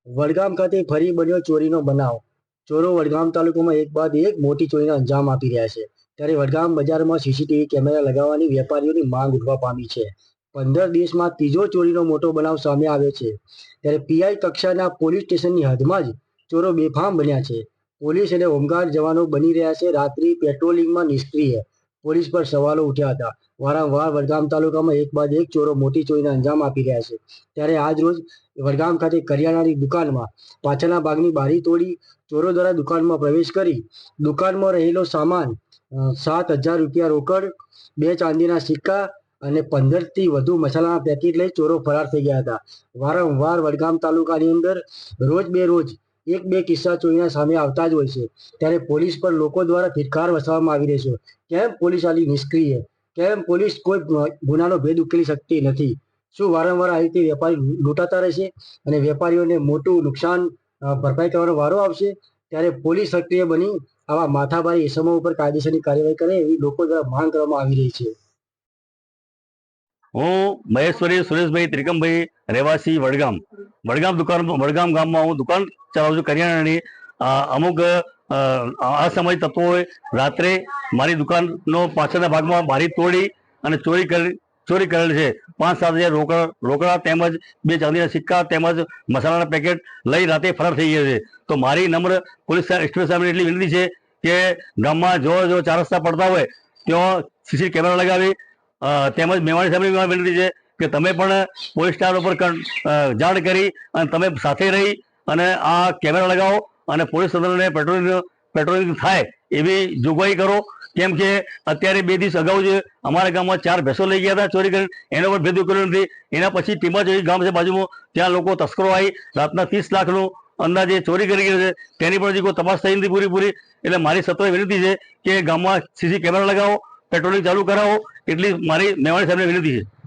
વડગામ ખાતે ફરી બન્યો ચોરીનો બનાવ। ચોરો વડગામ તાલુકામાં એક બાદ એક મોટી ચોરીને અંજામ આપી રહ્યા છે। ત્યારે વડગામ બજારમાં સીસીટીવી કેમેરા લગાવવાની વેપારીઓની માંગ ઉઠવા પામી છે। 15 દિવસમાં ત્રીજો ચોરીનો મોટો બનાવ સામે આવ્યો છે। ત્યારે પીઆઈ કક્ષાના પોલીસ સ્ટેશનની હદમાં જ ચોરો બેફામ બન્યા છે। પોલીસ અને હોમગાર્ડ જવાનો બની રહ્યા છે રાત્રિ પેટ્રોલિંગમાં નિષ્ક્રિય। પોલીસ પર સવાલો ઉઠ્યા હતા। વારંવાર વડગામ તાલુકામાં એક બાદ એક ચોરો મોટી ચોરીને અંજામ આપી રહ્યા છે। ત્યારે આજ રોજ વડગામ ખાતે કરિયાણાની દુકાનમાં પાછળના ભાગની બારી તોડી ચોરો દ્વારા દુકાનમાં પ્રવેશ કરી દુકાનમાં રહેલો સામાન 7,000 રૂપિયા રોકડ, 2 ચાંદીના સિક્કા અને 15થી વધુ મસાલાના પેકેટ લઈ ચોરો ફરાર થઈ ગયા હતા। વારંવાર વડગામ તાલુકાની અંદર રોજ બે રોજ એક બે કિસ્સા ચોરીના સામે આવતા જ હોય છે। ત્યારે પોલીસ પર લોકો દ્વારા ધિક્કાર વસાવવામાં આવી રહ્યો છે। કેમ પોલીસ આટલી નિષ્ક્રિય? કેમ પોલીસ કોઈ ગુનાનો ભેદ ઉકેલી શકતી નથી? શું વારંવાર આવી રીતે વેપારી લૂંટાતા રહેશે અને વેપારીઓને મોટું નુકસાન ભરપાઈ કરવાનો વારો આવશે? ત્યારે પોલીસ સક્રિય બની આવા માથાભારી ઇસમો ઉપર કાયદેસરની કાર્યવાહી કરે એવી લોકો દ્વારા માંગ કરવામાં આવી રહી છે। હું મહેશ્વરી સુરેશભાઈ ત્રિકમભાઈ, રહેવાસી વડગામ ગામમાં હું દુકાન ચલાવું છું કરિયાણાની। અમુક અસામાજિક તત્વોએ રાત્રે મારી દુકાનનો પાછળના ભાગમાં બારી તોડી અને ચોરી કરેલ છે। 5-7 હજાર રોકડા તેમજ 2 ચાંદીના સિક્કા તેમજ મસાલાના પેકેટ લઈ રાતે ફરાર થઈ ગયા છે। તો મારી નમ્ર પોલીસ ઇન્સ્પેક્ટર સાહેબને એટલી વિનંતી છે કે ગામમાં જો 4 રસ્તા પડતા હોય ત્યાં સીસી કેમેરા લગાવી તેમજ મેવાણી સાહેબની વિનંતી છે કે તમે પણ પોલીસ સ્ટાફ ઉપર જાણ કરી અને તમે સાથે રહી અને આ કેમેરા લગાવો અને પોલીસ તંત્રને પેટ્રોલિંગ થાય એવી જોગવાઈ કરો। કેમ કે અત્યારે 2 દિવસ અગાઉ જ અમારા ગામમાં 4 ભેંસો લઈ ગયા હતા ચોરી કરીને, એનો પણ ભેદ ઉકેલ્યો નથી। એના પછી ટીમા ગામ છે બાજુમાં, ત્યાં લોકો તસ્કરો આવી રાતના 30 લાખનું અંદાજે ચોરી કરી ગયા છે। તેની પણ હજી કોઈ તપાસ થઈ નથી પૂરી। એટલે મારી સત્વરે વિનંતી છે કે ગામમાં સીસી કેમેરા લગાવો, પેટ્રોલિંગ ચાલુ કરાવો, એટલી મારી મેવાણી સાહેબને વિનંતી છે।